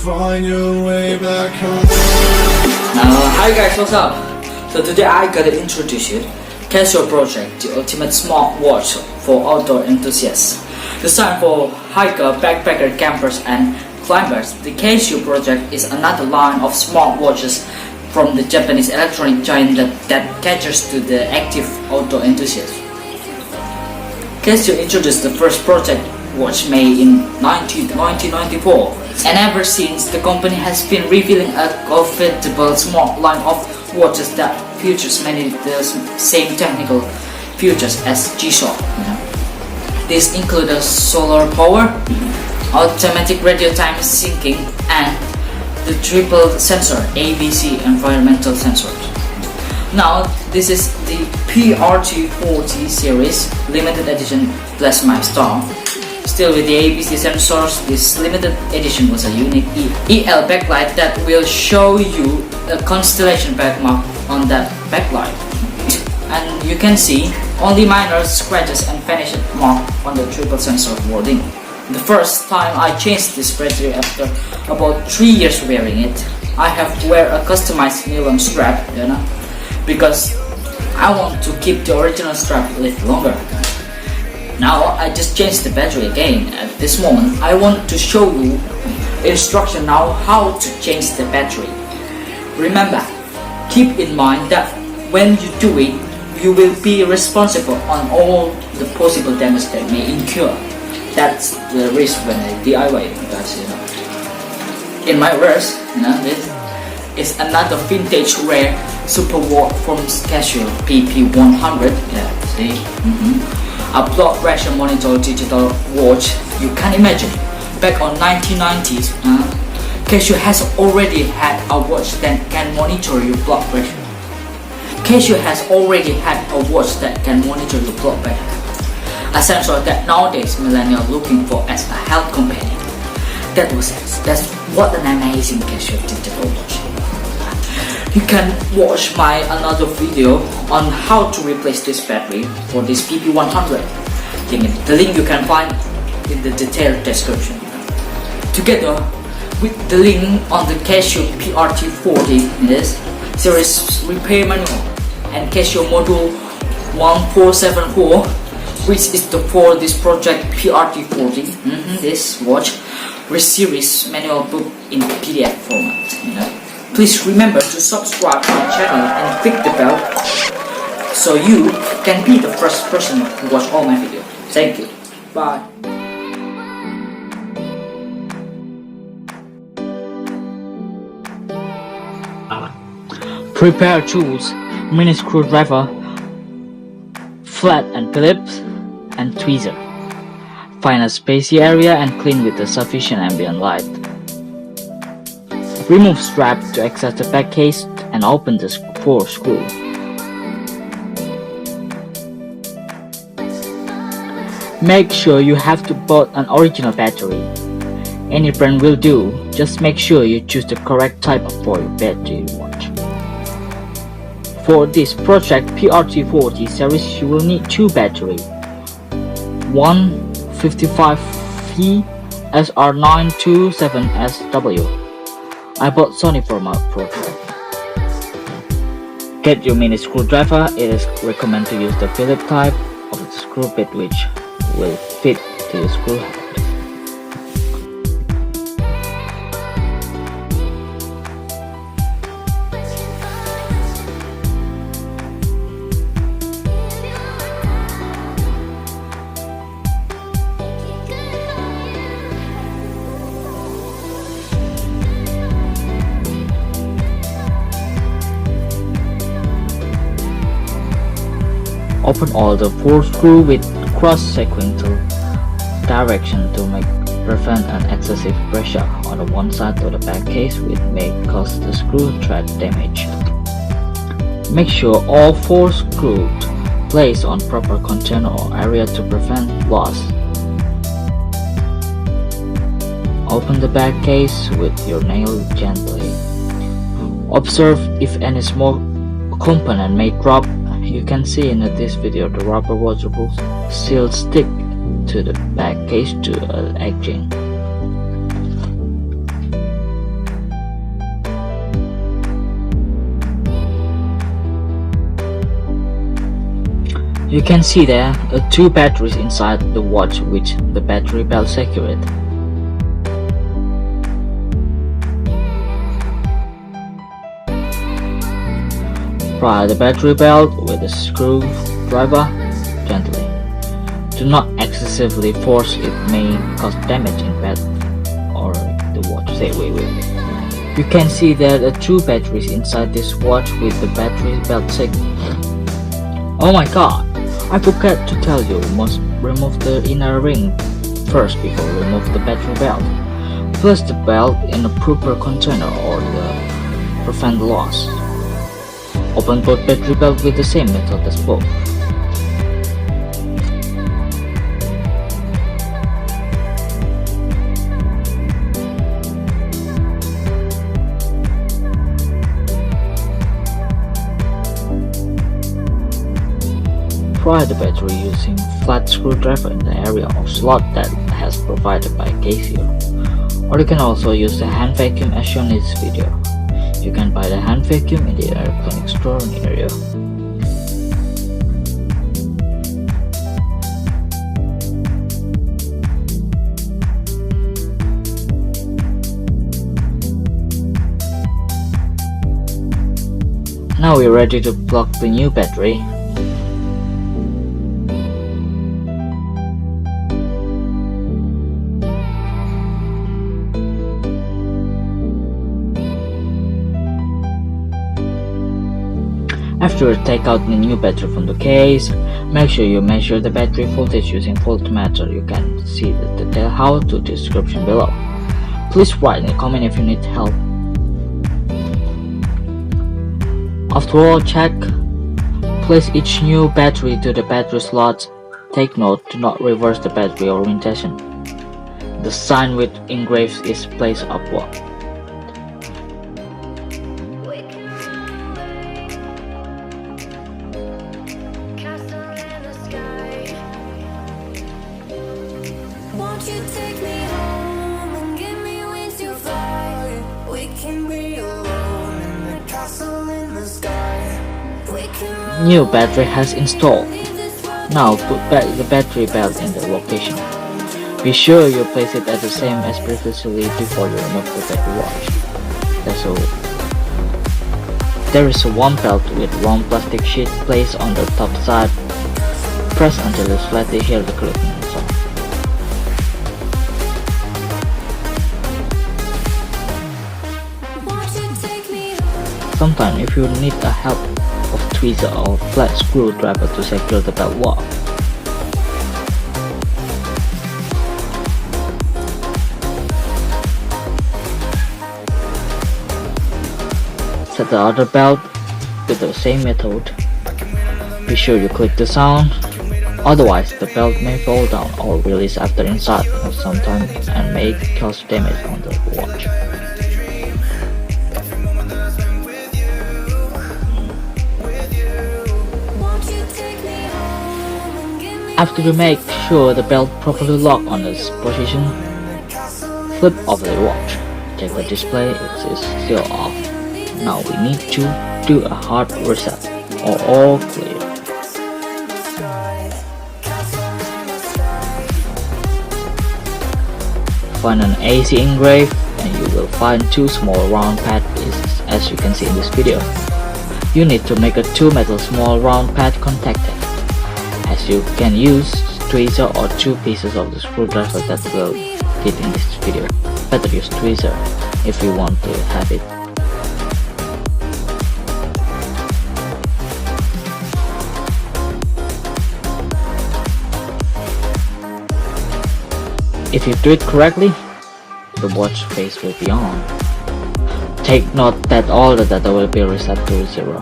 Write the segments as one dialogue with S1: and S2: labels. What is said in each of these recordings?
S1: find your way back home.
S2: Hi guys, what's up? So today I gotta introduce you Casio Protrek, the ultimate smartwatch for outdoor enthusiasts. Designed for hiker, backpacker, campers and climbers, the Casio Protrek is another line of smartwatches from the Japanese electronic giant that caters to the active outdoor enthusiast. Casio introduced the first Protrek watch made in 1994, and ever since the company has been revealing a comfortable smart line of watches that features many of the same technical features as G-Shock. These include a solar power, automatic radio time syncing, and the triple sensor ABC environmental sensors. Now this is the PRT40 series limited edition plasma star. Still with the ABC sensors, this limited edition was a unique EL backlight that will show you a constellation backmark on that backlight. And you can see only minor scratches and finished mark on the triple sensor wording. The first time I changed this battery after about 3 years wearing it. I have to wear a customized nylon strap, because I want to keep the original strap a little longer. Now I just changed the battery again. At this moment I want to show you instruction now how to change the battery. Remember, keep in mind that when you do it, you will be responsible on all the possible damage that may incur. That's the risk when I DIY it, guys. In my words, this is another vintage rare super watch from Casio PP100. A blood pressure monitor digital watch. You can imagine, back on 1990s, Casio has already had a watch that can monitor your blood pressure. Casio has already had a watch that can monitor your blood pressure. A sensor that nowadays millennials looking for as a health companion. That's what an amazing Casio digital watch. You can watch my another video on how to replace this battery for this PP100. The link you can find in the detailed description. Together with the link on the Casio PRT40 series repair manual and Casio module 1474, which is for this project PRT40, this watch with series manual book in PDF format. Please remember to subscribe to my channel and click the bell so you can be the first person to watch all my videos. Thank you. Bye. Prepare tools, mini screwdriver, flat and Phillips, and tweezer. Find a spacey area and clean with a sufficient ambient light. Remove strap to access the back case and open the 4 screw. Make sure you have to bought an original battery. Any brand will do, just make sure you choose the correct type for your battery watch. For this Protrek PRT40 series you will need 2 batteries. One 55V SR927SW. I bought Sony for my Protrek. Get your mini screwdriver. It is recommended to use the Phillips type of the screw bit which will fit to the screw head. Open all the 4 screws with cross-sequential direction to prevent an excessive pressure on the one side of the back case which may cause the screw thread damage. Make sure all 4 screws placed on proper container or area to prevent loss. Open the back case with your nail gently. Observe if any small component may drop. You can see in this video the rubber waterproof still stick to the back case to edging. You can see there are two batteries inside the watch with the battery belt secured. Pry the battery belt with a screwdriver gently. Do not excessively force, it may cause damage in bed or the watch. Wait. You can see there are two batteries inside this watch with the battery belt secured. Oh my god! I forgot to tell you, must remove the inner ring first before remove the battery belt. Place the belt in a proper container or prevent loss. Open both battery belt with the same method as both. Pry the battery using flat screwdriver in the area of slot that has provided by Casio. Or you can also use the hand vacuum as shown in this video. You can buy the hand vacuum in the electronics store near you. Now we're ready to plug the new battery. After you take out the new battery from the case, make sure you measure the battery voltage using voltmeter. You can see the detail how to description below. Please write in the comment if you need help. After all check, place each new battery to the battery slot. Take note to not reverse the battery orientation. The sign with engraved is placed upward.
S3: Won't you take me home and give me wings to fly? We can be alone in the castle in the sky. We can
S2: New battery has installed. Now put back the battery belt in the location. Be sure you place it at the same as previously before you remove the battery watch. There is one belt with one plastic sheet placed on the top side. Press until you slightly hear the clicking sound. Sometimes if you need a help of tweezer or flat screwdriver to secure the belt lock. Set the other belt with the same method. Be sure you click the sound, otherwise the belt may fall down or release after inside for some time and may cause damage on the watch. After you make sure the belt properly locked on its position, flip over the watch. Check the display, it is still off. Now we need to do a hard reset, or all clear. Find an AC engrave and you will find two small round pad pieces as you can see in this video. You need to make a two metal small round pad contacted, as you can use tweezer or two pieces of the screwdriver that will fit in this video. Better use tweezer if you want to have it. If you do it correctly, the watch face will be on. Take note that all the data will be reset to 0.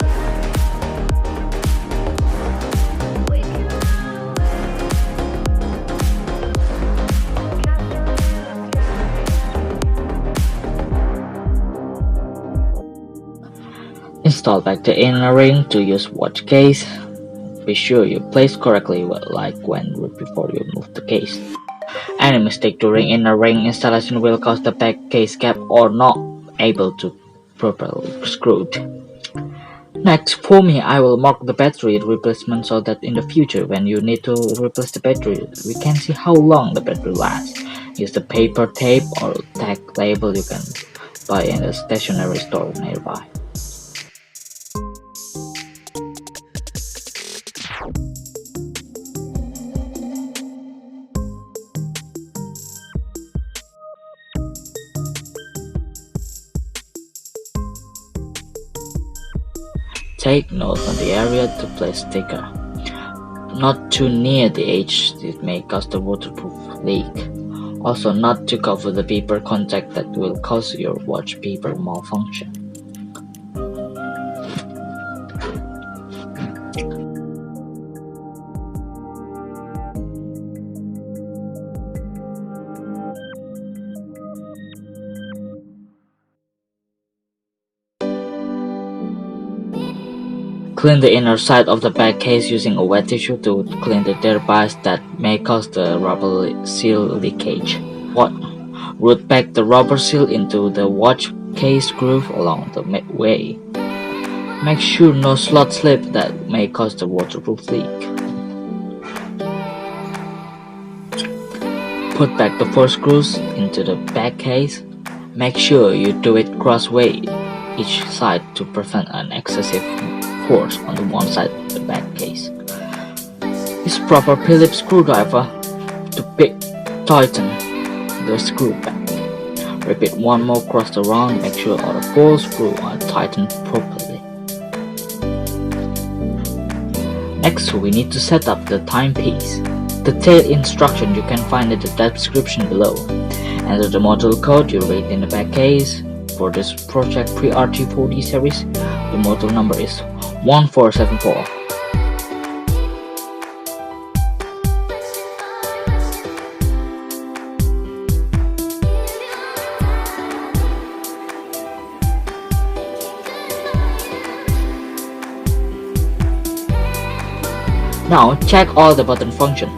S2: Install back the inner ring to use watch case. Be sure you place correctly like when before you move the case. Any mistake during inner ring installation will cause the back case cap or not able to properly screwed. Next, for me, I will mark the battery replacement so that in the future when you need to replace the battery, we can see how long the battery lasts. Use the paper tape or tag label you can buy in a stationery store nearby. Take note on the area to place sticker. Not too near the edge, it may cause the waterproof leak. Also not to cover the paper contact that will cause your watch paper malfunction. Clean the inner side of the back case using a wet tissue to clean the debris that may cause the rubber seal leakage. Root back the rubber seal into the watch case groove along the way. Make sure no slot slip that may cause the waterproof leak. Put back the 4 screws into the back case. Make sure you do it crossway each side to prevent an excessive force on the one side of the back case. Use proper Phillips screwdriver to tighten the screw back. Repeat one more cross the round, make sure all the 4 screws are tightened properly. Next, we need to set up the timepiece. Detailed instruction you can find in the description below. Enter the model code you read in the back case. For this Protrek Pre-RT40 series, the model number is 1474. Now check all the button function.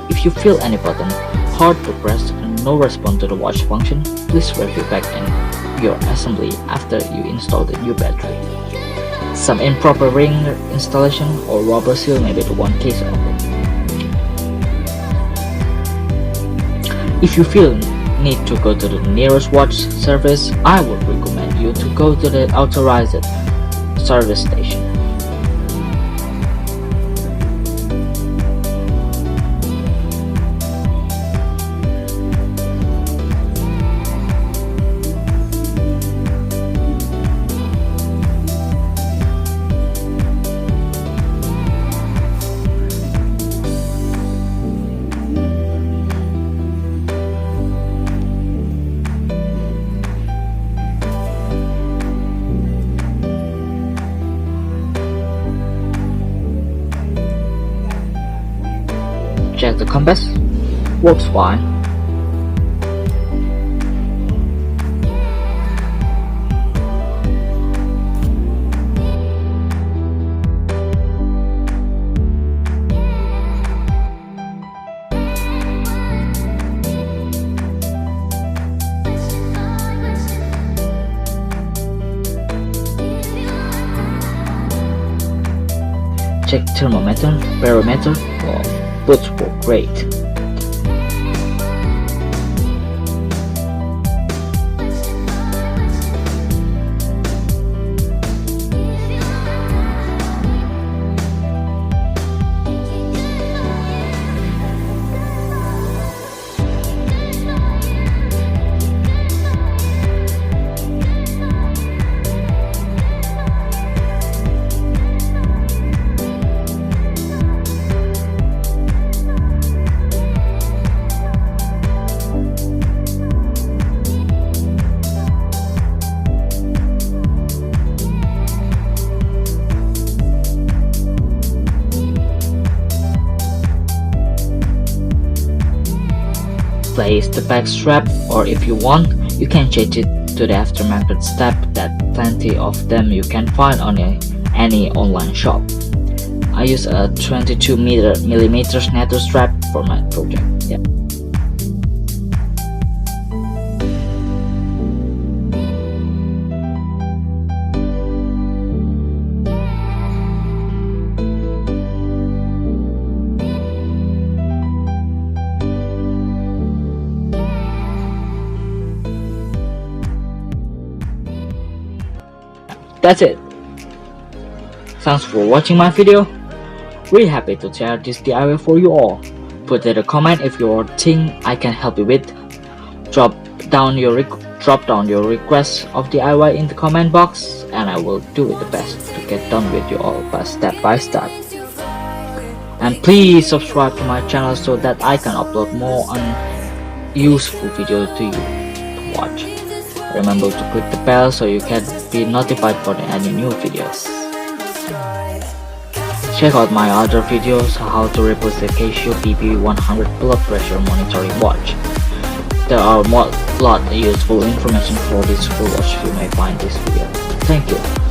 S2: If you feel any button hard to press and no response to the watch function, please review back in your assembly after you install the new battery. Some improper ring installation or rubber seal may be the one case of it. If you feel need to go to the nearest watch service, I would recommend you to go to the authorized service station. Check the compass, works fine. Check thermometer, barometer, or both work great. Place the back strap, or if you want, you can change it to the aftermarket strap that plenty of them you can find on any online shop. I use a 22mm NATO strap for my project. Yeah. that's it. Thanks for watching my video. Really happy to share this DIY for you all. Put in a comment if you think I can help you with. Drop down your requests of DIY in the comment box, and I will do it the best to get done with you all step by step. And please subscribe to my channel so that I can upload more useful videos to you to watch. Remember to click the bell so you can be notified for any new videos. Check out my other videos how to replace the Casio BP100 blood pressure monitoring watch. There are a lot of useful information for this full watch you may find this video. Thank you.